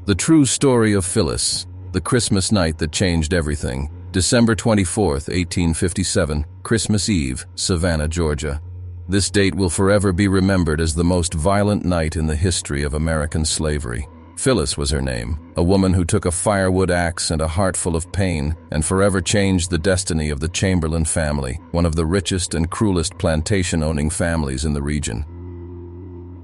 The true story of Phyllis, the Christmas night that changed everything. December 24th, 1857, Christmas Eve, Savannah, Georgia. This date will forever be remembered as the most violent night in the history of American slavery. Phyllis was her name, a woman who took a firewood axe and a heart full of pain and forever changed the destiny of the Chamberlain family, one of the richest and cruelest plantation-owning families in the region.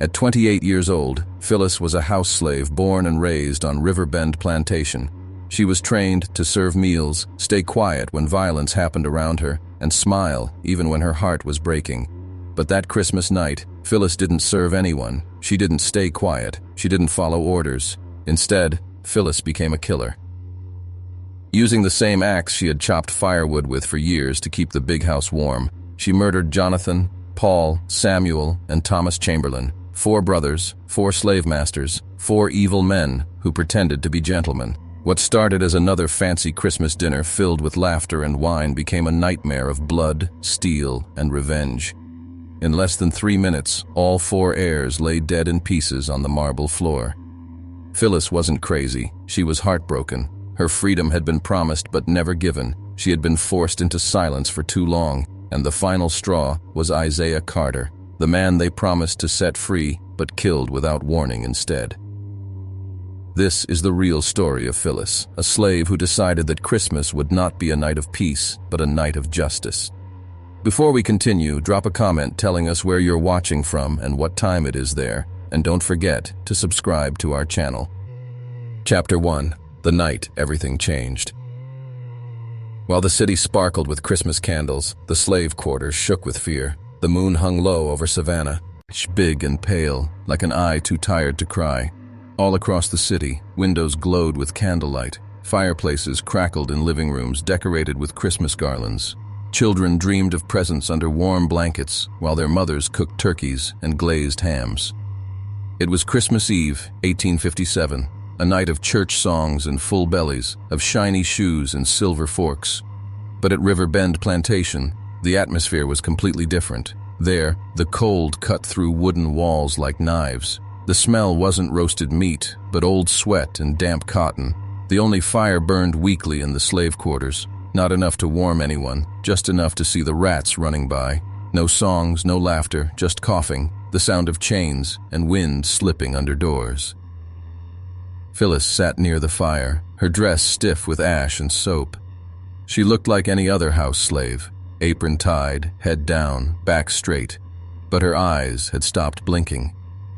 At 28 years old, Phyllis was a house slave born and raised on Riverbend Plantation. She was trained to serve meals, stay quiet when violence happened around her, and smile even when her heart was breaking. But that Christmas night, Phyllis didn't serve anyone. She didn't stay quiet. She didn't follow orders. Instead, Phyllis became a killer. Using the same axe she had chopped firewood with for years to keep the big house warm, she murdered Jonathan, Paul, Samuel, and Thomas Chamberlain, 4 brothers, 4 slave masters, 4 evil men who pretended to be gentlemen. What started as another fancy Christmas dinner filled with laughter and wine became a nightmare of blood, steel, and revenge. In less than 3 minutes, all 4 heirs lay dead in pieces on the marble floor. Phyllis wasn't crazy. She was heartbroken. Her freedom had been promised but never given. She had been forced into silence for too long, and the final straw was Esther Carter, the man they promised to set free but killed without warning instead. This is the real story of Phyllis, a slave who decided that Christmas would not be a night of peace, but a night of justice. Before we continue, drop a comment telling us where you're watching from and what time it is there, and don't forget to subscribe to our channel. Chapter 1. The night everything changed. While the city sparkled with Christmas candles, the slave quarters shook with fear. The moon hung low over Savannah, big and pale, like an eye too tired to cry. All across the city, windows glowed with candlelight. Fireplaces crackled in living rooms decorated with Christmas garlands. Children dreamed of presents under warm blankets, while their mothers cooked turkeys and glazed hams. It was Christmas Eve, 1857, a night of church songs and full bellies, of shiny shoes and silver forks. But at Riverbend Plantation, the atmosphere was completely different. There, the cold cut through wooden walls like knives. The smell wasn't roasted meat, but old sweat and damp cotton. The only fire burned weakly in the slave quarters. Not enough to warm anyone, just enough to see the rats running by. No songs, no laughter, just coughing, the sound of chains, and wind slipping under doors. Phyllis sat near the fire, her dress stiff with ash and soap. She looked like any other house slave, apron tied, head down, back straight, but her eyes had stopped blinking.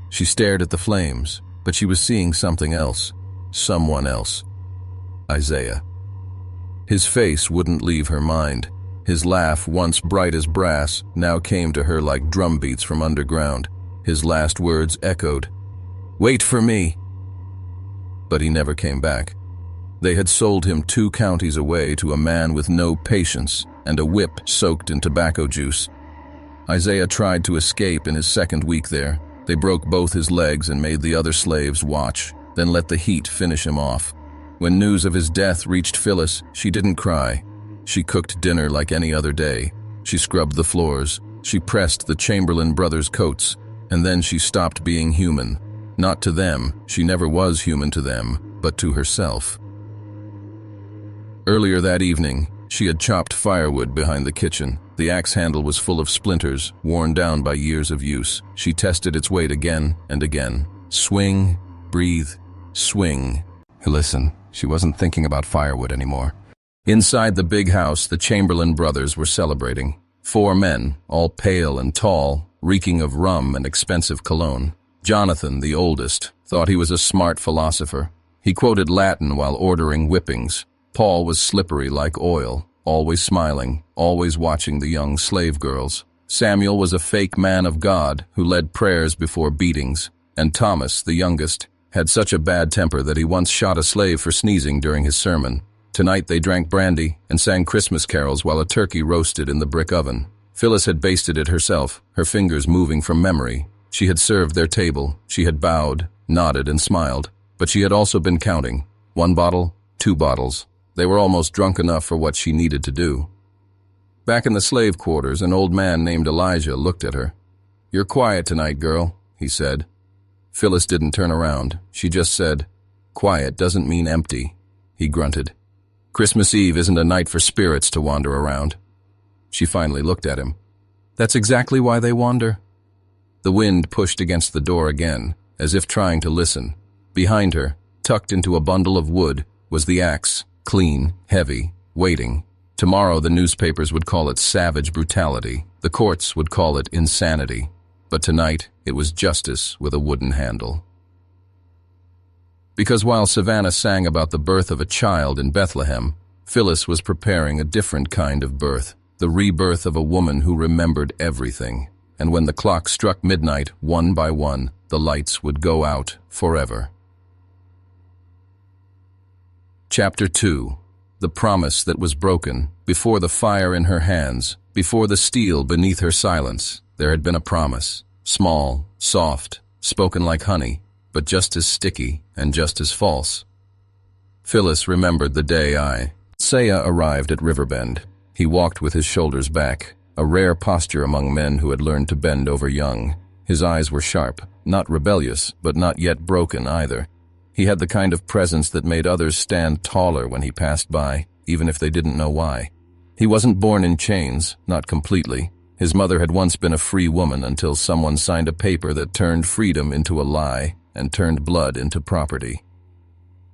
She stared at the flames, but she was seeing something else, someone else. Isaiah. His face wouldn't leave her mind. His laugh, once bright as brass, now came to her like drum beats from underground. His last words echoed, "Wait for me." But he never came back. They had sold him 2 counties away to a man with no patience and a whip soaked in tobacco juice. Isaiah tried to escape in his 2nd week there. They broke both his legs and made the other slaves watch, then let the heat finish him off. When news of his death reached Phyllis, she didn't cry. She cooked dinner like any other day. She scrubbed the floors. She pressed the Chamberlain brothers' coats. And then she stopped being human. Not to them, she never was human to them, but to herself. Earlier that evening, she had chopped firewood behind the kitchen. The axe handle was full of splinters, worn down by years of use. She tested its weight again and again. Swing, breathe, swing. Listen, she wasn't thinking about firewood anymore. Inside the big house, the Chamberlain brothers were celebrating. 4 men, all pale and tall, reeking of rum and expensive cologne. Jonathan, the oldest, thought he was a smart philosopher. He quoted Latin while ordering whippings. Paul was slippery like oil, always smiling, always watching the young slave girls. Samuel was a fake man of God who led prayers before beatings. And Thomas, the youngest, had such a bad temper that he once shot a slave for sneezing during his sermon. Tonight they drank brandy and sang Christmas carols while a turkey roasted in the brick oven. Phyllis had basted it herself, her fingers moving from memory. She had served their table. She had bowed, nodded, and smiled. But she had also been counting. 1 bottle, 2 bottles. They were almost drunk enough for what she needed to do. Back in the slave quarters, an old man named Elijah looked at her. "You're quiet tonight, girl," he said. Phyllis didn't turn around. She just said, Quiet doesn't mean empty, he grunted. Christmas Eve isn't a night for spirits to wander around. She finally looked at him. That's exactly why they wander. The wind pushed against the door again, as if trying to listen. Behind her, tucked into a bundle of wood, was the axe, clean, heavy, waiting. Tomorrow the newspapers would call it savage brutality. The courts would call it insanity. But tonight it was justice with a wooden handle. Because while Savannah sang about the birth of a child in Bethlehem, Phyllis was preparing a different kind of birth, the rebirth of a woman who remembered everything. And when the clock struck midnight, one by one, the lights would go out forever. Chapter 2. The promise that was broken. Before the fire in her hands, before the steel beneath her silence, there had been a promise. Small, soft, spoken like honey, but just as sticky and just as false. Phyllis remembered the day Isaiah arrived at Riverbend. He walked with his shoulders back, a rare posture among men who had learned to bend over young. His eyes were sharp, not rebellious, but not yet broken either. He had the kind of presence that made others stand taller when he passed by, even if they didn't know why. He wasn't born in chains, not completely. His mother had once been a free woman until someone signed a paper that turned freedom into a lie and turned blood into property.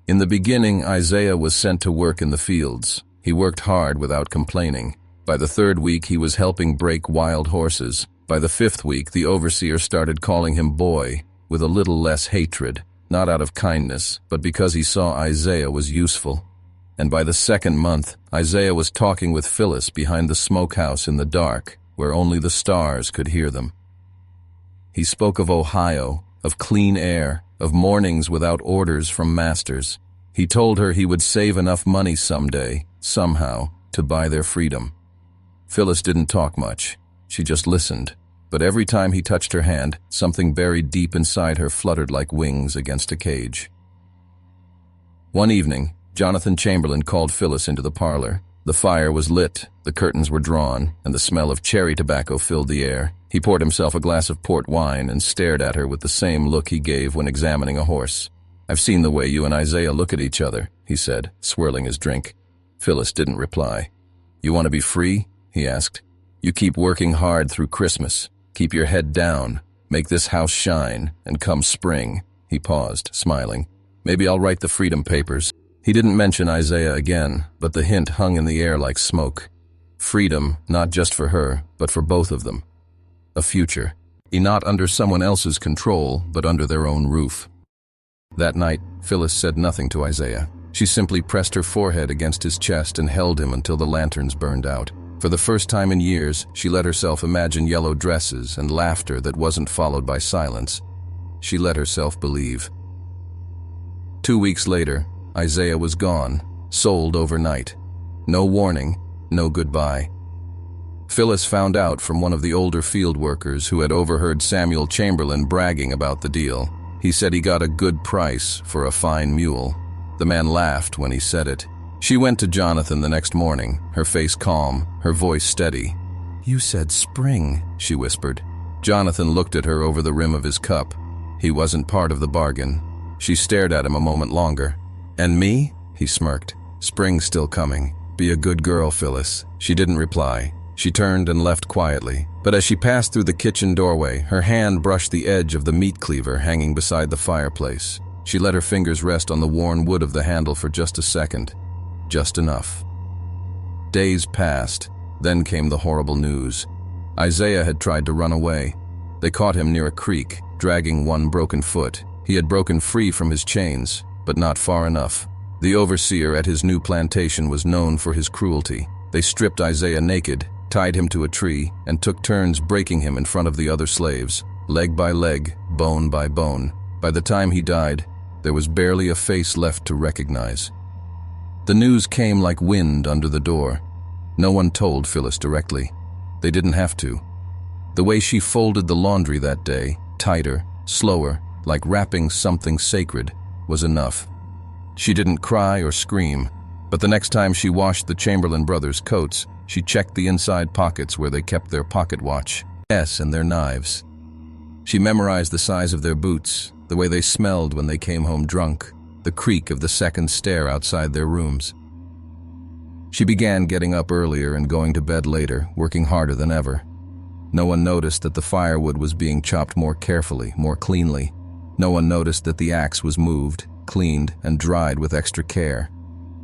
In the beginning, Isaiah was sent to work in the fields. He worked hard without complaining. By the 3rd week, he was helping break wild horses. By the 5th week, the overseer started calling him boy, with a little less hatred, not out of kindness, but because he saw Isaiah was useful. And by the 2nd month, Isaiah was talking with Phyllis behind the smokehouse in the dark, where only the stars could hear them. He spoke of Ohio, of clean air, of mornings without orders from masters. He told her he would save enough money someday, somehow, to buy their freedom. Phyllis didn't talk much. She just listened. But every time he touched her hand, something buried deep inside her fluttered like wings against a cage. One evening, Jonathan Chamberlain called Phyllis into the parlor. The fire was lit, the curtains were drawn, and the smell of cherry tobacco filled the air. He poured himself a glass of port wine and stared at her with the same look he gave when examining a horse. "I've seen the way you and Isaiah look at each other," he said, swirling his drink. Phyllis didn't reply. "You want to be free?" he asked. "You keep working hard through Christmas. Keep your head down. Make this house shine, and come spring." He paused, smiling. "Maybe I'll write the freedom papers." He didn't mention Isaiah again, but the hint hung in the air like smoke. Freedom, not just for her, but for both of them. A future, not under someone else's control, but under their own roof. That night, Phyllis said nothing to Isaiah. She simply pressed her forehead against his chest and held him until the lanterns burned out. For the first time in years, she let herself imagine yellow dresses and laughter that wasn't followed by silence. She let herself believe. 2 weeks later, Isaiah was gone, sold overnight. No warning, no goodbye. Phyllis found out from one of the older field workers who had overheard Samuel Chamberlain bragging about the deal. He said he got a good price for a fine mule. The man laughed when he said it. She went to Jonathan the next morning, her face calm, her voice steady. "You said spring," she whispered. Jonathan looked at her over the rim of his cup. He wasn't part of the bargain. She stared at him a moment longer. "And me?" he smirked. "Spring's still coming. Be a good girl, Phyllis." She didn't reply. She turned and left quietly. But as she passed through the kitchen doorway, her hand brushed the edge of the meat cleaver hanging beside the fireplace. She let her fingers rest on the worn wood of the handle for just a second. Just enough. Days passed. Then came the horrible news. Isaiah had tried to run away. They caught him near a creek, dragging one broken foot. He had broken free from his chains, but not far enough. The overseer at his new plantation was known for his cruelty. They stripped Isaiah naked, tied him to a tree, and took turns breaking him in front of the other slaves, leg by leg, bone by bone. By the time he died, there was barely a face left to recognize. The news came like wind under the door. No one told Phyllis directly. They didn't have to. The way she folded the laundry that day, tighter, slower, like wrapping something sacred, was enough. She didn't cry or scream, but the next time she washed the Chamberlain brothers' coats, she checked the inside pockets where they kept their pocket watch, and their knives. She memorized the size of their boots, the way they smelled when they came home drunk. the creak of the second stair outside their rooms. She began getting up earlier and going to bed later, working harder than ever. No one noticed that the firewood was being chopped more carefully, more cleanly. No one noticed that the axe was moved, cleaned, and dried with extra care.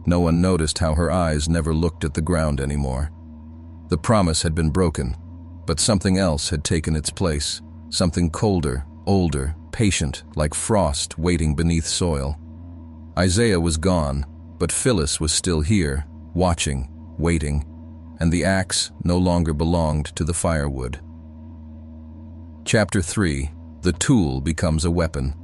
No one noticed how her eyes never looked at the ground anymore. The promise had been broken, but something else had taken its place, something colder, older, patient, like frost waiting beneath soil. Isaiah was gone, but Phyllis was still here, watching, waiting, and the axe no longer belonged to the firewood. Chapter 3. The tool becomes a weapon.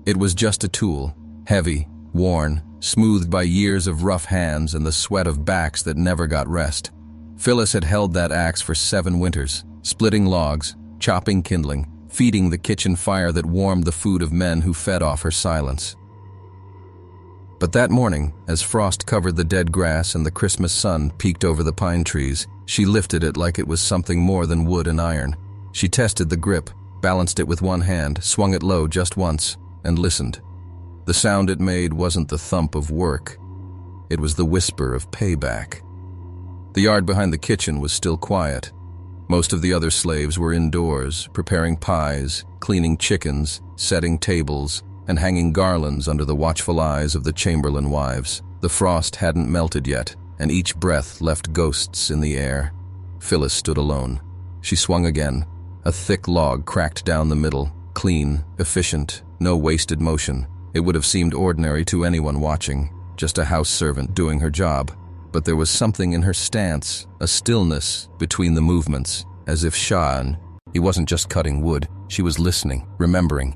It was just a tool, heavy, worn, smoothed by years of rough hands and the sweat of backs that never got rest. Phyllis had held that axe for 7 winters, splitting logs, chopping kindling, feeding the kitchen fire that warmed the food of men who fed off her silence. But that morning, as frost covered the dead grass and the Christmas sun peeked over the pine trees, she lifted it like it was something more than wood and iron. She tested the grip, balanced it with one hand, swung it low just once, and listened. The sound it made wasn't the thump of work. It was the whisper of payback. The yard behind the kitchen was still quiet. Most of the other slaves were indoors, preparing pies, cleaning chickens, setting tables, and hanging garlands under the watchful eyes of the Chamberlain wives. The frost hadn't melted yet, and each breath left ghosts in the air. Phyllis stood alone. She swung again. A thick log cracked down the middle, clean, efficient, no wasted motion. It would have seemed ordinary to anyone watching, just a house servant doing her job. But there was something in her stance, a stillness between the movements, as if he wasn't just cutting wood, she was listening, remembering.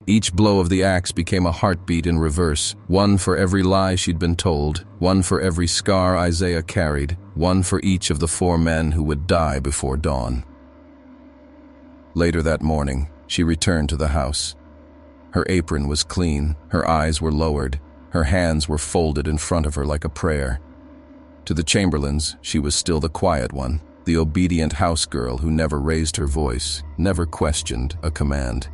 Each blow of the axe became a heartbeat in reverse, one for every lie she'd been told, one for every scar Isaiah carried, one for each of the 4 men who would die before dawn. Later that morning, she returned to the house. Her apron was clean, her eyes were lowered, her hands were folded in front of her like a prayer. To the Chamberlains, she was still the quiet one, the obedient house girl who never raised her voice, never questioned a command.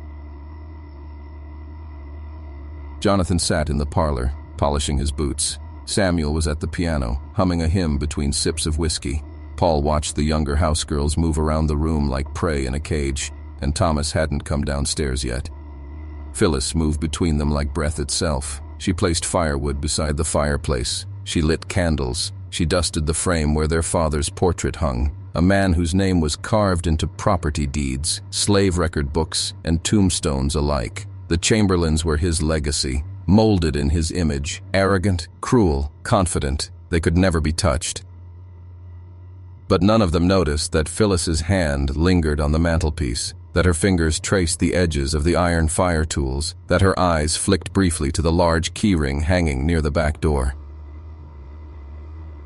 Jonathan sat in the parlor, polishing his boots. Samuel was at the piano, humming a hymn between sips of whiskey. Paul watched the younger house girls move around the room like prey in a cage, and Thomas hadn't come downstairs yet. Phyllis moved between them like breath itself. She placed firewood beside the fireplace. She lit candles. She dusted the frame where their father's portrait hung, a man whose name was carved into property deeds, slave record books, and tombstones alike. The Chamberlains were his legacy, molded in his image, arrogant, cruel, confident. They could never be touched. But none of them noticed that Phyllis's hand lingered on the mantelpiece, that her fingers traced the edges of the iron fire tools, that her eyes flicked briefly to the large keyring hanging near the back door.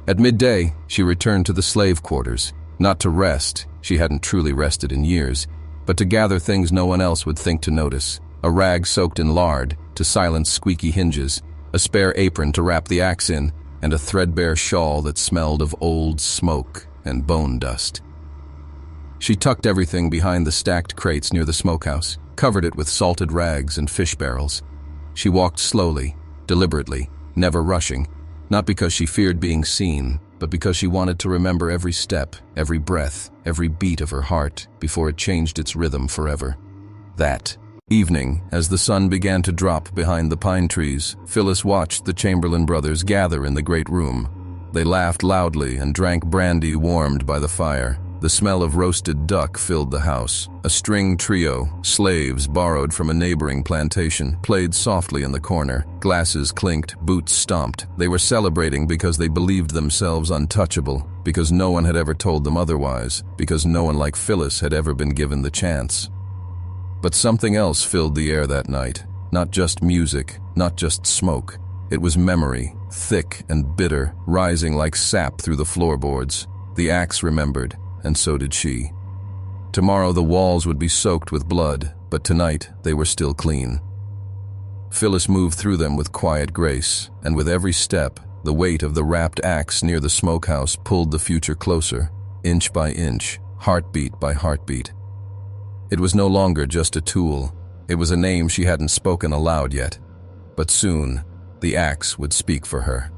At midday, she returned to the slave quarters, not to rest, she hadn't truly rested in years, but to gather things no one else would think to notice. A rag soaked in lard to silence squeaky hinges, a spare apron to wrap the axe in, and a threadbare shawl that smelled of old smoke and bone dust. She tucked everything behind the stacked crates near the smokehouse, covered it with salted rags and fish barrels. She walked slowly, deliberately, never rushing, not because she feared being seen, but because she wanted to remember every step, every breath, every beat of her heart before it changed its rhythm forever. That evening, as the sun began to drop behind the pine trees, Phyllis watched the Chamberlain brothers gather in the great room. They laughed loudly and drank brandy warmed by the fire. The smell of roasted duck filled the house. A string trio, slaves borrowed from a neighboring plantation, played softly in the corner. Glasses clinked, boots stomped. They were celebrating because they believed themselves untouchable, because no one had ever told them otherwise, because no one like Phyllis had ever been given the chance. But something else filled the air that night. Not just music, not just smoke. It was memory, thick and bitter, rising like sap through the floorboards. The axe remembered, and so did she. Tomorrow the walls would be soaked with blood, but tonight they were still clean. Phyllis moved through them with quiet grace, and with every step, the weight of the wrapped axe near the smokehouse pulled the future closer, inch by inch, heartbeat by heartbeat. It was no longer just a tool. It was a name she hadn't spoken aloud yet. But soon, the axe would speak for her.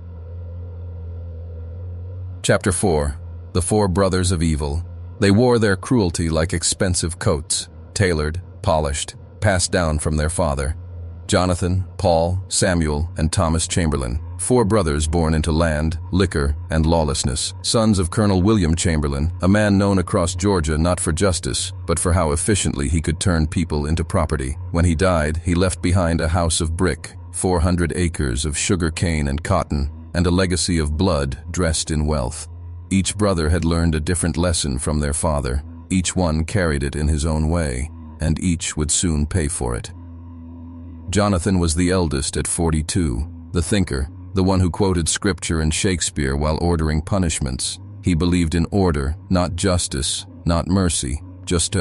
Chapter 4. The Four Brothers of Evil. They wore their cruelty like expensive coats, tailored, polished, passed down from their father. Jonathan, Paul, Samuel, and Thomas Chamberlain, four brothers born into land, liquor, and lawlessness, sons of Colonel William Chamberlain, a man known across Georgia not for justice, but for how efficiently he could turn people into property. When he died, he left behind a house of brick, 400 acres of sugar cane and cotton, and a legacy of blood dressed in wealth. Each brother had learned a different lesson from their father. Each one carried it in his own way, and each would soon pay for it. Jonathan was the eldest at 42, the thinker, the one who quoted scripture and Shakespeare while ordering punishments. He believed in order, not justice, not mercy, just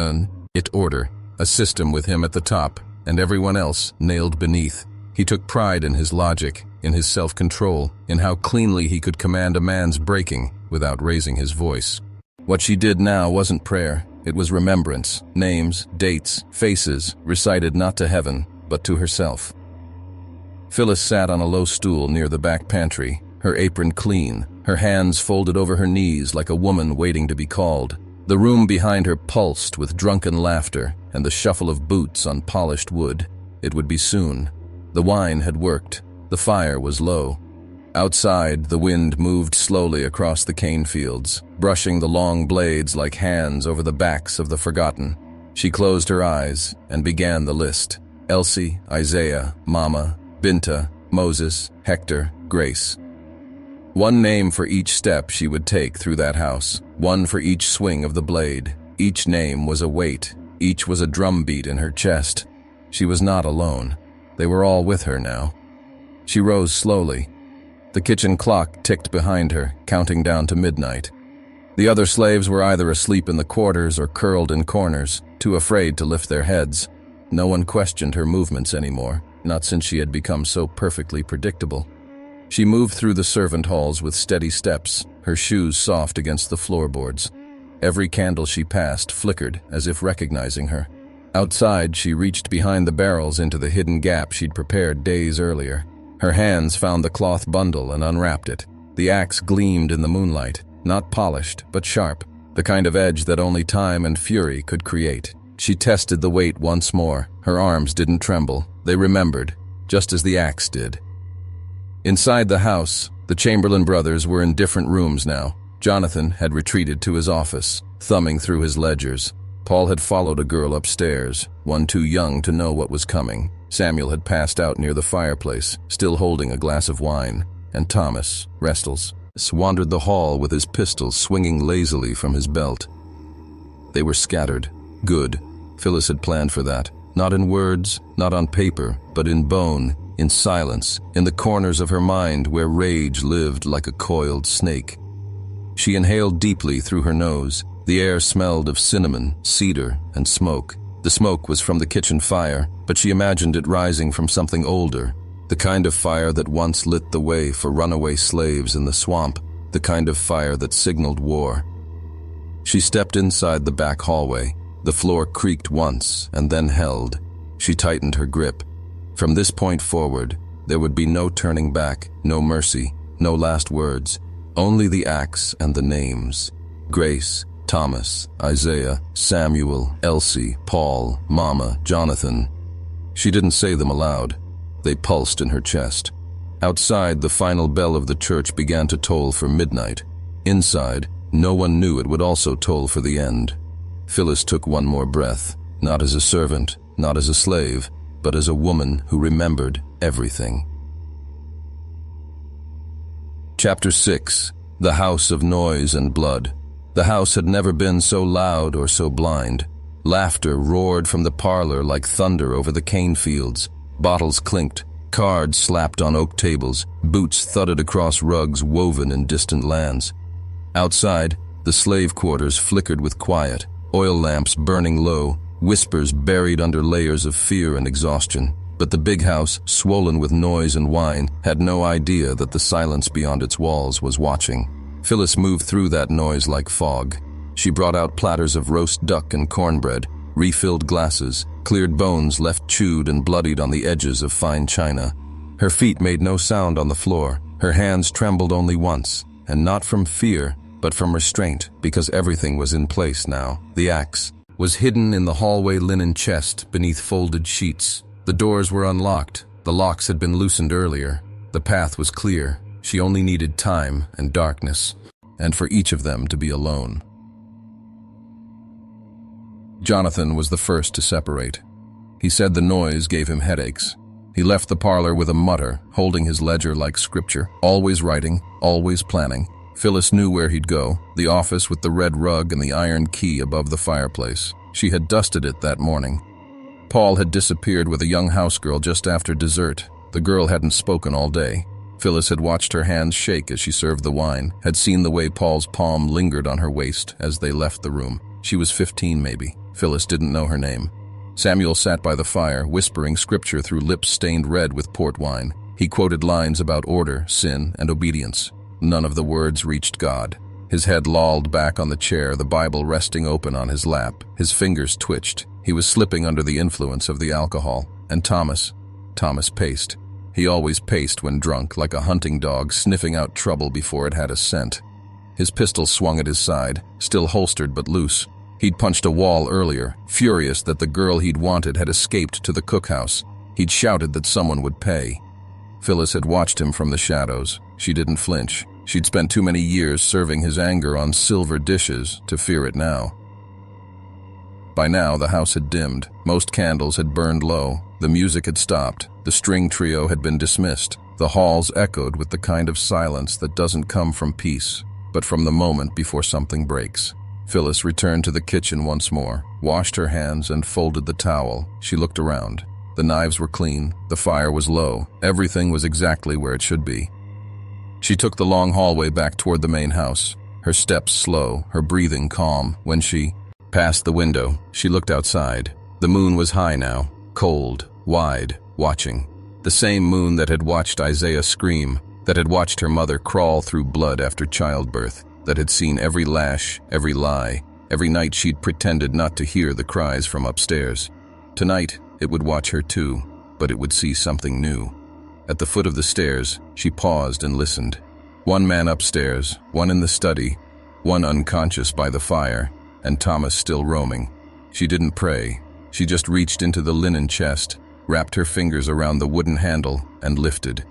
order, a system with him at the top, and everyone else nailed beneath. He took pride in his logic, in his self-control, in how cleanly he could command a man's breaking without raising his voice. What she did now wasn't prayer, it was remembrance, names, dates, faces, recited not to heaven, but to herself. Phyllis sat on a low stool near the back pantry, her apron clean, her hands folded over her knees like a woman waiting to be called. The room behind her pulsed with drunken laughter and the shuffle of boots on polished wood. It would be soon. The wine had worked. The fire was low. Outside, the wind moved slowly across the cane fields, brushing the long blades like hands over the backs of the forgotten. She closed her eyes and began the list. Elsie, Isaiah, Mama, Binta, Moses, Hector, Grace. One name for each step she would take through that house, one for each swing of the blade. Each name was a weight, each was a drumbeat in her chest. She was not alone. They were all with her now. She rose slowly. The kitchen clock ticked behind her, counting down to midnight. The other slaves were either asleep in the quarters or curled in corners, too afraid to lift their heads. No one questioned her movements anymore, not since she had become so perfectly predictable. She moved through the servant halls with steady steps, her shoes soft against the floorboards. Every candle she passed flickered as if recognizing her. Outside, she reached behind the barrels into the hidden gap she'd prepared days earlier. Her hands found the cloth bundle and unwrapped it. The axe gleamed in the moonlight, not polished, but sharp, the kind of edge that only time and fury could create. She tested the weight once more. Her arms didn't tremble. They remembered, just as the axe did. Inside the house, the Chamberlain brothers were in different rooms now. Jonathan had retreated to his office, thumbing through his ledgers. Paul had followed a girl upstairs, one too young to know what was coming. Samuel had passed out near the fireplace, still holding a glass of wine. And Thomas, restless, wandered the hall with his pistol swinging lazily from his belt. They were scattered. Good. Phyllis had planned for that. Not in words, not on paper, but in bone, in silence, in the corners of her mind where rage lived like a coiled snake. She inhaled deeply through her nose. The air smelled of cinnamon, cedar, and smoke. The smoke was from the kitchen fire, but she imagined it rising from something older. The kind of fire that once lit the way for runaway slaves in the swamp. The kind of fire that signaled war. She stepped inside the back hallway. The floor creaked once and then held. She tightened her grip. From this point forward, there would be no turning back, no mercy, no last words. Only the axe and the names. Grace, Thomas, Isaiah, Samuel, Elsie, Paul, Mama, Jonathan. She didn't say them aloud. They pulsed in her chest. Outside, the final bell of the church began to toll for midnight. Inside, no one knew it would also toll for the end. Phyllis took one more breath, not as a servant, not as a slave, but as a woman who remembered everything. Chapter 6. The House of Noise and Blood. The house had never been so loud or so blind. Laughter roared from the parlor like thunder over the cane fields. Bottles clinked, cards slapped on oak tables, boots thudded across rugs woven in distant lands. Outside, the slave quarters flickered with quiet. oil lamps burning low, whispers buried under layers of fear and exhaustion. But the big house, swollen with noise and wine, had no idea that the silence beyond its walls was watching. Phyllis moved through that noise like fog. She brought out platters of roast duck and cornbread, refilled glasses, cleared bones left chewed and bloodied on the edges of fine china. Her feet made no sound on the floor. Her hands trembled only once, and not from fear, but from restraint, because everything was in place now. The axe was hidden in the hallway linen chest beneath folded sheets. The doors were unlocked. The locks had been loosened earlier. The path was clear. She only needed time and darkness, and for each of them to be alone. Jonathan was the first to separate. He said the noise gave him headaches. He left the parlor with a mutter, holding his ledger like scripture, always writing, always planning. Phyllis knew where he'd go, the office with the red rug and the iron key above the fireplace. She had dusted it that morning. Paul had disappeared with a young housegirl just after dessert. The girl hadn't spoken all day. Phyllis had watched her hands shake as she served the wine, had seen the way Paul's palm lingered on her waist as they left the room. She was 15 maybe. Phyllis didn't know her name. Samuel sat by the fire, whispering scripture through lips stained red with port wine. He quoted lines about order, sin, and obedience. None of the words reached God. His head lolled back on the chair, the Bible resting open on his lap. His fingers twitched. He was slipping under the influence of the alcohol. And Thomas paced. He always paced when drunk, like a hunting dog sniffing out trouble before it had a scent. His pistol swung at his side, still holstered but loose. He'd punched a wall earlier, furious that the girl he'd wanted had escaped to the cookhouse. He'd shouted that someone would pay. Phyllis had watched him from the shadows. She didn't flinch. She'd spent too many years serving his anger on silver dishes to fear it now. By now, the house had dimmed. Most candles had burned low. The music had stopped. The string trio had been dismissed. The halls echoed with the kind of silence that doesn't come from peace, but from the moment before something breaks. Phyllis returned to the kitchen once more, washed her hands and folded the towel. She looked around. The knives were clean. The fire was low. Everything was exactly where it should be. She took the long hallway back toward the main house, her steps slow, her breathing calm. When she passed the window, she looked outside. The moon was high now, cold, wide, watching. The same moon that had watched Isaiah scream, that had watched her mother crawl through blood after childbirth, that had seen every lash, every lie, every night she'd pretended not to hear the cries from upstairs. Tonight, it would watch her too, but it would see something new. At the foot of the stairs, she paused and listened. One man upstairs, one in the study, one unconscious by the fire, and Thomas still roaming. She didn't pray. She just reached into the linen chest, wrapped her fingers around the wooden handle, and lifted.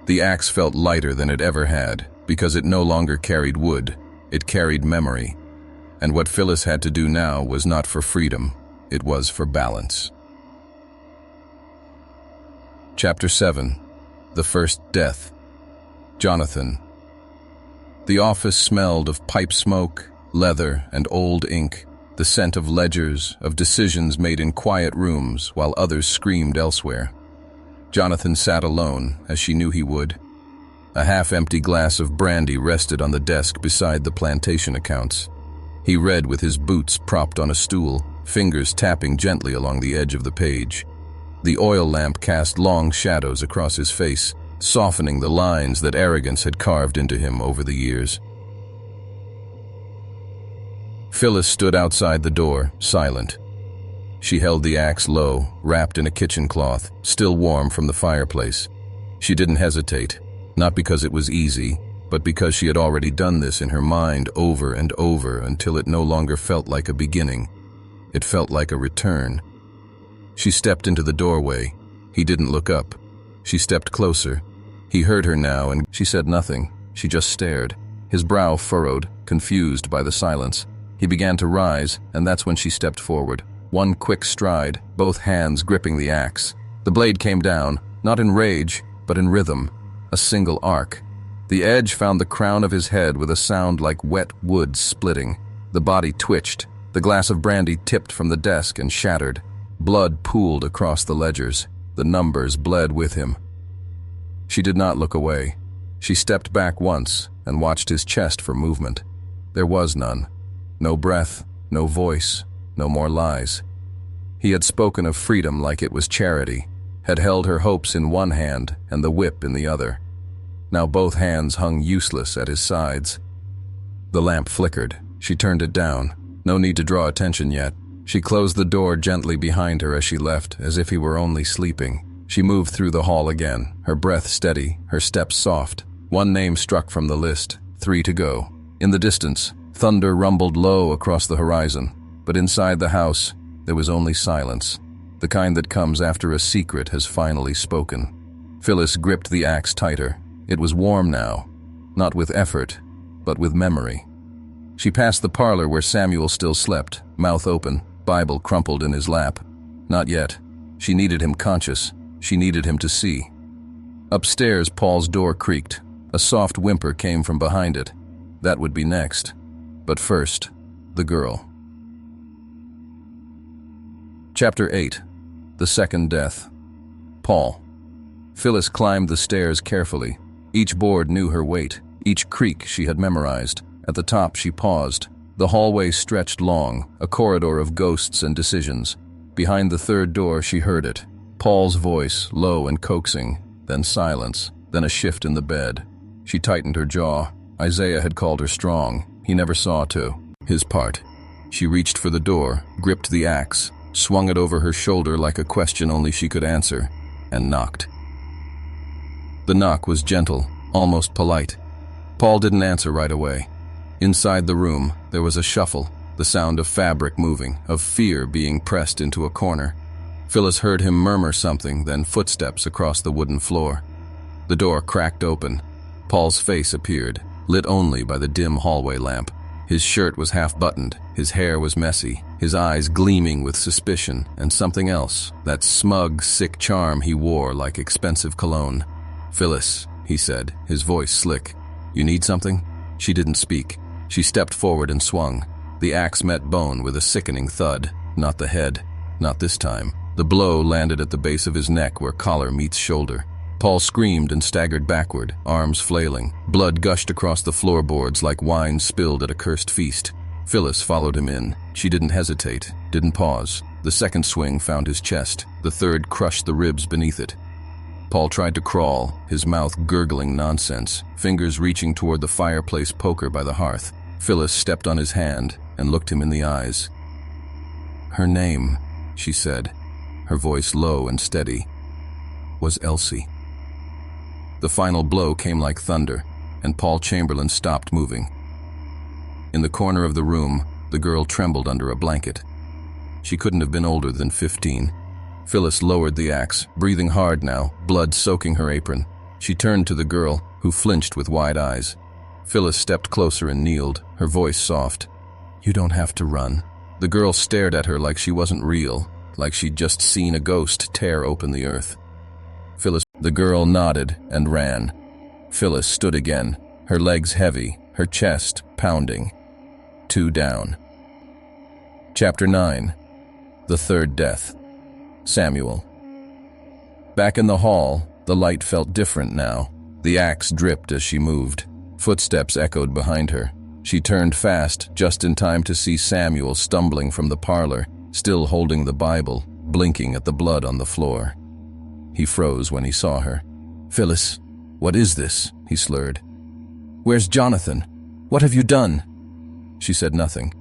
The axe felt lighter than it ever had, because it no longer carried wood, it carried memory. And what Phyllis had to do now was not for freedom, it was for balance. Chapter 7. The First Death. Jonathan. The office smelled of pipe smoke, leather, and old ink, the scent of ledgers, of decisions made in quiet rooms while others screamed elsewhere. Jonathan sat alone, as she knew he would. A half-empty glass of brandy rested on the desk beside the plantation accounts. He read with his boots propped on a stool, fingers tapping gently along the edge of the page. The oil lamp cast long shadows across his face, softening the lines that arrogance had carved into him over the years. Phyllis stood outside the door, silent. She held the axe low, wrapped in a kitchen cloth, still warm from the fireplace. She didn't hesitate, not because it was easy, but because she had already done this in her mind over and over until it no longer felt like a beginning. It felt like a return. She stepped into the doorway. He didn't look up. She stepped closer. He heard her now, and she said nothing. She just stared, his brow furrowed, confused by the silence. He began to rise, and that's when she stepped forward. One quick stride, both hands gripping the axe. The blade came down, not in rage, but in rhythm, a single arc. The edge found the crown of his head with a sound like wet wood splitting. The body twitched. The glass of brandy tipped from the desk and shattered. Blood pooled across the ledgers. The numbers bled with him. She did not look away. She stepped back once and watched his chest for movement. There was none. No breath, no voice, no more lies. He had spoken of freedom like it was charity, had held her hopes in one hand and the whip in the other. Now both hands hung useless at his sides. The lamp flickered. She turned it down. No need to draw attention yet. She closed the door gently behind her as she left, as if he were only sleeping. She moved through the hall again, her breath steady, her steps soft. One name struck from the list, 3 to go. In the distance, thunder rumbled low across the horizon, but inside the house, there was only silence, the kind that comes after a secret has finally spoken. Phyllis gripped the axe tighter. It was warm now, not with effort, but with memory. She passed the parlor where Samuel still slept, mouth open, Bible crumpled in his lap. Not yet. She needed him conscious. She needed him to see. Upstairs, Paul's door creaked. A soft whimper came from behind it. That would be next. But first, the girl. Chapter 8. The Second Death. Paul. Phyllis climbed the stairs carefully. Each board knew her weight, each creak she had memorized. At the top she paused. The hallway stretched long, a corridor of ghosts and decisions. Behind the third door she heard it. Paul's voice, low and coaxing, then silence, then a shift in the bed. She tightened her jaw. Isaiah had called her strong. He never saw to. His part. She reached for the door, gripped the axe, swung it over her shoulder like a question only she could answer, and knocked. The knock was gentle, almost polite. Paul didn't answer right away. Inside the room, there was a shuffle, the sound of fabric moving, of fear being pressed into a corner. Phyllis heard him murmur something, then footsteps across the wooden floor. The door cracked open. Paul's face appeared, lit only by the dim hallway lamp. His shirt was half-buttoned, his hair was messy, his eyes gleaming with suspicion and something else, that smug, sick charm he wore like expensive cologne. "Phyllis," he said, his voice slick. "You need something?" She didn't speak. She stepped forward and swung. The axe met bone with a sickening thud. Not the head. Not this time. The blow landed at the base of his neck where collar meets shoulder. Paul screamed and staggered backward, arms flailing. Blood gushed across the floorboards like wine spilled at a cursed feast. Phyllis followed him in. She didn't hesitate, didn't pause. The second swing found his chest. The third crushed the ribs beneath it. Paul tried to crawl, his mouth gurgling nonsense, fingers reaching toward the fireplace poker by the hearth. Phyllis stepped on his hand and looked him in the eyes. Her name, she said, her voice low and steady, was Elsie. The final blow came like thunder, and Paul Chamberlain stopped moving. In the corner of the room, the girl trembled under a blanket. She couldn't have been older than 15. Phyllis lowered the axe, breathing hard now, blood soaking her apron. She turned to the girl, who flinched with wide eyes. Phyllis stepped closer and kneeled, her voice soft. "You don't have to run." The girl stared at her like she wasn't real, like she'd just seen a ghost tear open the earth. The girl nodded and ran. Phyllis stood again, her legs heavy, her chest pounding. 2 down. Chapter 9. The Third Death. Samuel. Back in the hall, the light felt different now. The axe dripped as she moved. Footsteps echoed behind her. She turned fast, just in time to see Samuel stumbling from the parlor, still holding the Bible, blinking at the blood on the floor. He froze when he saw her. "Phyllis, what is this?" he slurred. "Where's Jonathan? What have you done?" She said nothing.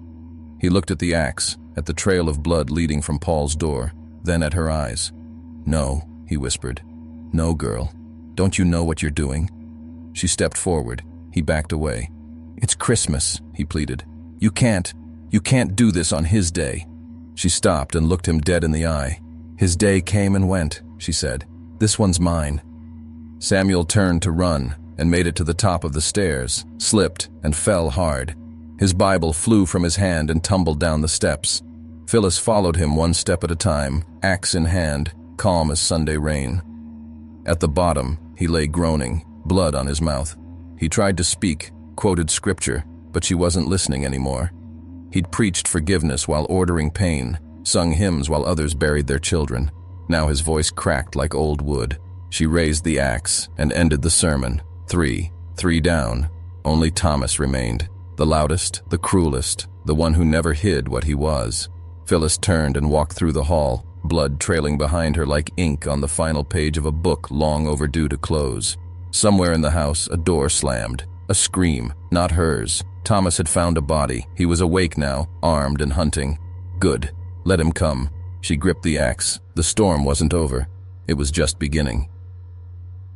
He looked at the axe, at the trail of blood leading from Paul's door, then at her eyes. "No," he whispered. "No, girl. Don't you know what you're doing?" She stepped forward. He backed away. "It's Christmas," he pleaded. You can't do this on his day." She stopped and looked him dead in the eye. "His day came and went," she said. "This one's mine." Samuel turned to run and made it to the top of the stairs, slipped and fell hard. His Bible flew from his hand and tumbled down the steps. Phyllis followed him one step at a time, axe in hand, calm as Sunday rain. At the bottom, he lay groaning, blood on his mouth. He tried to speak, quoted scripture, but she wasn't listening anymore. He'd preached forgiveness while ordering pain, sung hymns while others buried their children. Now his voice cracked like old wood. She raised the axe and ended the sermon. 3 down. Only Thomas remained, the loudest, the cruelest, the one who never hid what he was. Phyllis turned and walked through the hall, blood trailing behind her like ink on the final page of a book long overdue to close. Somewhere in the house, a door slammed. A scream, not hers. Thomas had found a body. He was awake now, armed and hunting. Good. Let him come. She gripped the axe. The storm wasn't over. It was just beginning.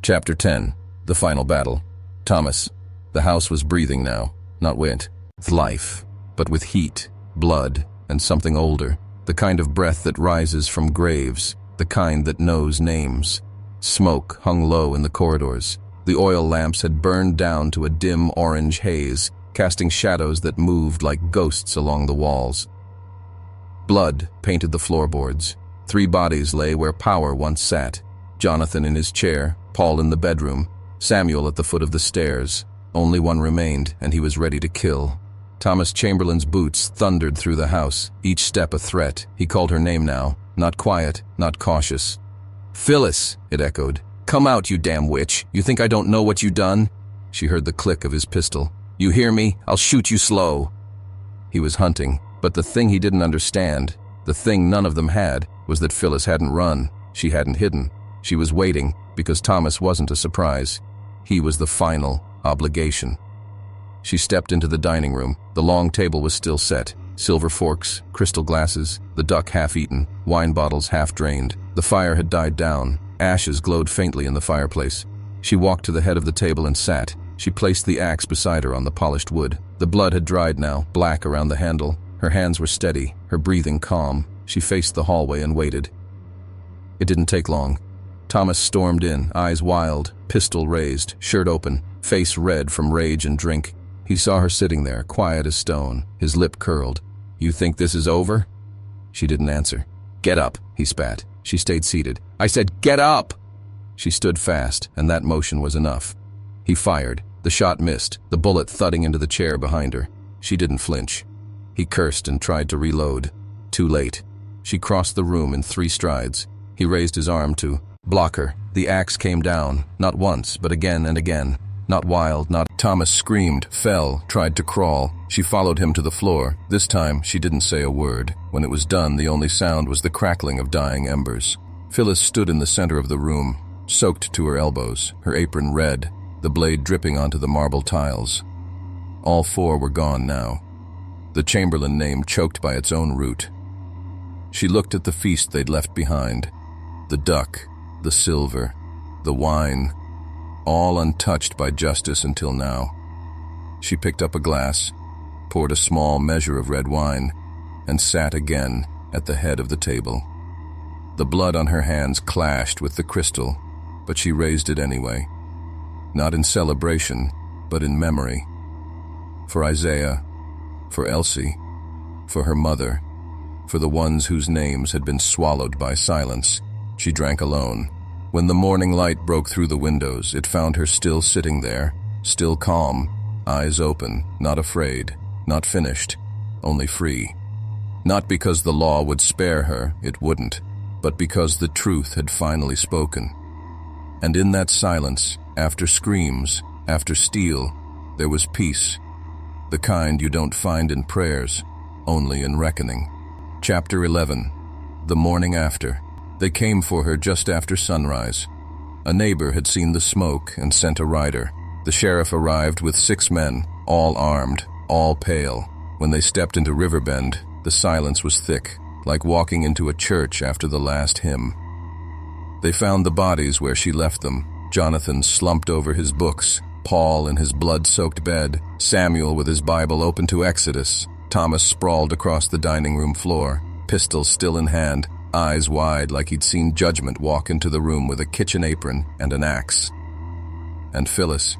Chapter 10. The Final Battle. Thomas. The house was breathing now, not with life, but with heat, blood, and something older. The kind of breath that rises from graves, the kind that knows names. Smoke hung low in the corridors. The oil lamps had burned down to a dim orange haze, casting shadows that moved like ghosts along the walls. Blood painted the floorboards. 3 bodies lay where Power once sat. Jonathan in his chair, Paul in the bedroom, Samuel at the foot of the stairs. Only one remained, and he was ready to kill. Thomas Chamberlain's boots thundered through the house, each step a threat. He called her name now, not quiet, not cautious. "Phyllis," it echoed. "Come out, you damn witch. You think I don't know what you done?" She heard the click of his pistol. "You hear me? I'll shoot you slow." He was hunting, but the thing he didn't understand, the thing none of them had, was that Phyllis hadn't run. She hadn't hidden. She was waiting, because Thomas wasn't a surprise. He was the final obligation. She stepped into the dining room. The long table was still set. Silver forks, crystal glasses, the duck half-eaten, wine bottles half-drained. The fire had died down. Ashes glowed faintly in the fireplace. She walked to the head of the table and sat. She placed the axe beside her on the polished wood. The blood had dried now, black around the handle. Her hands were steady, her breathing calm. She faced the hallway and waited. It didn't take long. Thomas stormed in, eyes wild, pistol raised, shirt open, face red from rage and drink. He saw her sitting there, quiet as stone, his lip curled. "You think this is over?" She didn't answer. "Get up," he spat. She stayed seated. "I said, get up!" She stood fast, and that motion was enough. He fired. The shot missed, the bullet thudding into the chair behind her. She didn't flinch. He cursed and tried to reload. Too late. She crossed the room in 3 strides. He raised his arm to block her. The axe came down, not once, but again and again. Not wild, not... Thomas screamed, fell, tried to crawl. She followed him to the floor. This time, she didn't say a word. When it was done, the only sound was the crackling of dying embers. Phyllis stood in the center of the room, soaked to her elbows, her apron red, the blade dripping onto the marble tiles. All 4 were gone now. The Chamberlain name choked by its own root. She looked at the feast they'd left behind. The duck, the silver, the wine, all untouched by justice until now. She picked up a glass, poured a small measure of red wine, and sat again at the head of the table. The blood on her hands clashed with the crystal, but she raised it anyway. Not in celebration, but in memory. For Isaiah, for Elsie, for her mother, for the ones whose names had been swallowed by silence. She drank alone. When the morning light broke through the windows, it found her still sitting there, still calm, eyes open, not afraid, not finished, only free. Not because the law would spare her, it wouldn't, but because the truth had finally spoken. And in that silence, after screams, after steel, there was peace. The kind you don't find in prayers, only in reckoning. Chapter 11. The morning after. They came for her just after sunrise. A neighbor had seen the smoke and sent a rider. The sheriff arrived with 6 men, all armed, all pale. When they stepped into Riverbend, the silence was thick, like walking into a church after the last hymn. They found the bodies where she left them. Jonathan slumped over his books, Paul in his blood-soaked bed, Samuel with his Bible open to Exodus, Thomas sprawled across the dining room floor, pistol still in hand, eyes wide like he'd seen judgment walk into the room with a kitchen apron and an axe. And Phyllis,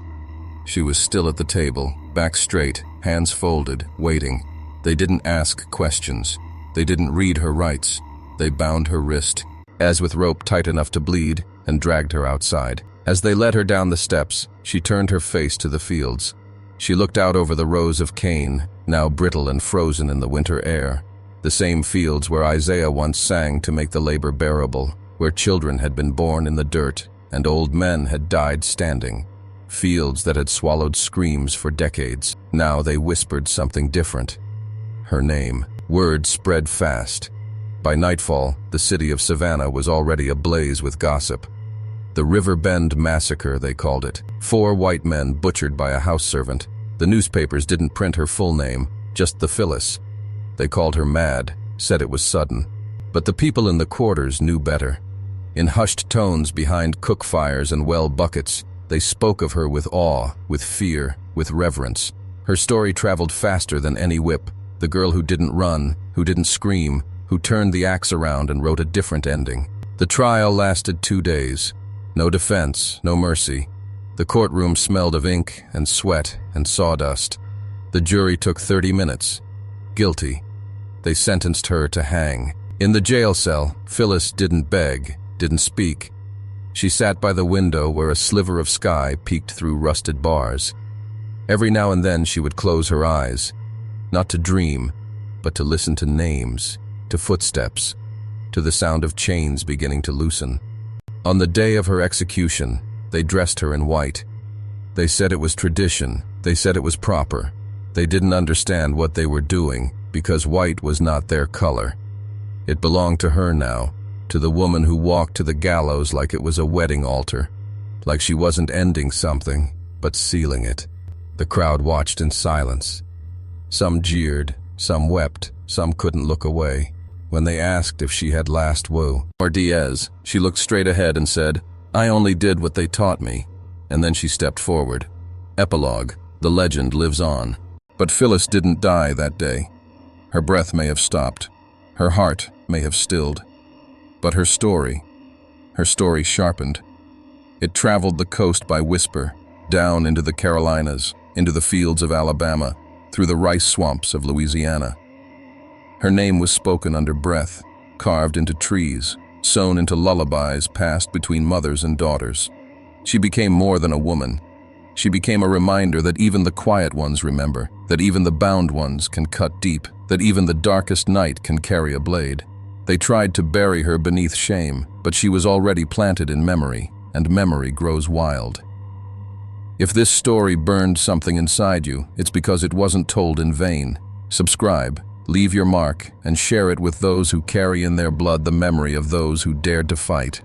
she was still at the table, back straight, hands folded, waiting. They didn't ask questions. They didn't read her rights. They bound her wrist, as with rope tight enough to bleed, and dragged her outside. As they led her down the steps, she turned her face to the fields. She looked out over the rows of cane, now brittle and frozen in the winter air. The same fields where Isaiah once sang to make the labor bearable, where children had been born in the dirt and old men had died standing. Fields that had swallowed screams for decades. Now they whispered something different. her name. Word spread fast. By nightfall, the city of Savannah was already ablaze with gossip. The River Bend Massacre, they called it. 4 white men butchered by a house servant. The newspapers didn't print her full name, just the Phyllis. They called her mad, said it was sudden. But the people in the quarters knew better. In hushed tones behind cook fires and well buckets, they spoke of her with awe, with fear, with reverence. Her story traveled faster than any whip. The girl who didn't run, who didn't scream, who turned the axe around and wrote a different ending. The trial lasted 2 days. No defense, no mercy. The courtroom smelled of ink and sweat and sawdust. The jury took 30 minutes. Guilty. They sentenced her to hang. In the jail cell, Phyllis didn't beg, didn't speak. She sat by the window where a sliver of sky peeked through rusted bars. Every now and then she would close her eyes, not to dream, but to listen to names, to footsteps, to the sound of chains beginning to loosen. On the day of her execution, they dressed her in white. They said it was tradition, they said it was proper. They didn't understand what they were doing, because white was not their color. It belonged to her now, to the woman who walked to the gallows like it was a wedding altar, like she wasn't ending something, but sealing it. The crowd watched in silence. Some jeered, some wept, some couldn't look away. When they asked if she had last woe or Diaz, she looked straight ahead and said, "I only did what they taught me." And then she stepped forward. Epilogue, the legend lives on. But Phyllis didn't die that day. Her breath may have stopped. Her heart may have stilled. But her story sharpened. It traveled the coast by whisper, down into the Carolinas, into the fields of Alabama, through the rice swamps of Louisiana. Her name was spoken under breath, carved into trees, sewn into lullabies passed between mothers and daughters. She became more than a woman. She became a reminder that even the quiet ones remember, that even the bound ones can cut deep, that even the darkest night can carry a blade. They tried to bury her beneath shame, but she was already planted in memory, and memory grows wild. If this story burned something inside you, it's because it wasn't told in vain. Subscribe, leave your mark, and share it with those who carry in their blood the memory of those who dared to fight.